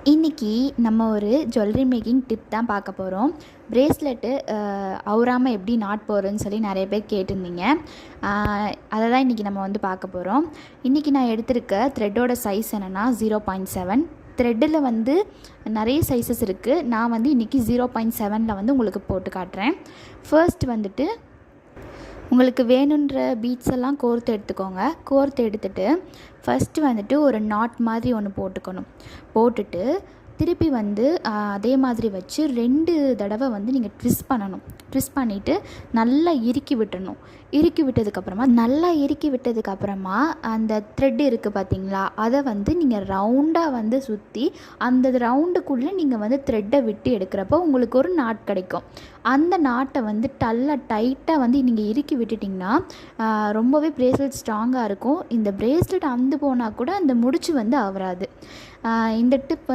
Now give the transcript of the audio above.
இன்றைக்கி நம்ம ஒரு ஜுவல்லரி மேக்கிங் டிப் தான் பார்க்க போகிறோம். பிரேஸ்லெட்டு அவுறாமல் எப்படி நாட் போகிறதுன்னு சொல்லி நிறைய பேர் கேட்டிருந்தீங்க. அதை தான் இன்றைக்கி நம்ம பார்க்க போகிறோம். இன்றைக்கி நான் எடுத்திருக்க த்ரெட்டோட சைஸ் என்னென்னா 0.7. த்ரெட்டில் நிறைய சைஸஸ் இருக்குது. நான் இன்றைக்கி 0.7 உங்களுக்கு போட்டு காட்டுறேன். ஃபர்ஸ்ட் உங்களுக்கு வேணுன்ற பீட்ஸ் எல்லாம் கோர்த்து எடுத்துக்கோங்க. கோர்த்து எடுத்துகிட்டு ஃபஸ்ட்டு ஒரு நாட் மாதிரி ஒன்று போட்டுக்கணும். போட்டுட்டு திருப்பி அதே மாதிரி வச்சு 2 தடவை நீங்கள் ட்விஸ்ட் பண்ணணும். ட்விஸ்ட் பண்ணிவிட்டு நல்லா இறுக்கி விட்டுறணும். இறுக்கி விட்டதுக்கப்புறமா அந்த த்ரெட் இருக்குது பார்த்தீங்களா, அதை நீங்கள் ரவுண்டாக சுற்றி அந்த ரவுண்டுக்குள்ளே நீங்கள் த்ரெட்டை விட்டு எடுக்கிறப்போ உங்களுக்கு ஒரு நாட் கிடைக்கும். அந்த நாட்டை நல்லா டைட்டாக நீங்கள் இறுக்கி விட்டுட்டிங்கன்னா ரொம்பவே பிரேஸ்லெட் ஸ்ட்ராங்காக இருக்கும். இந்த பிரேஸ்லெட் அந்து போனால் கூட அந்த முடிச்சு அவராது. இந்த டிப்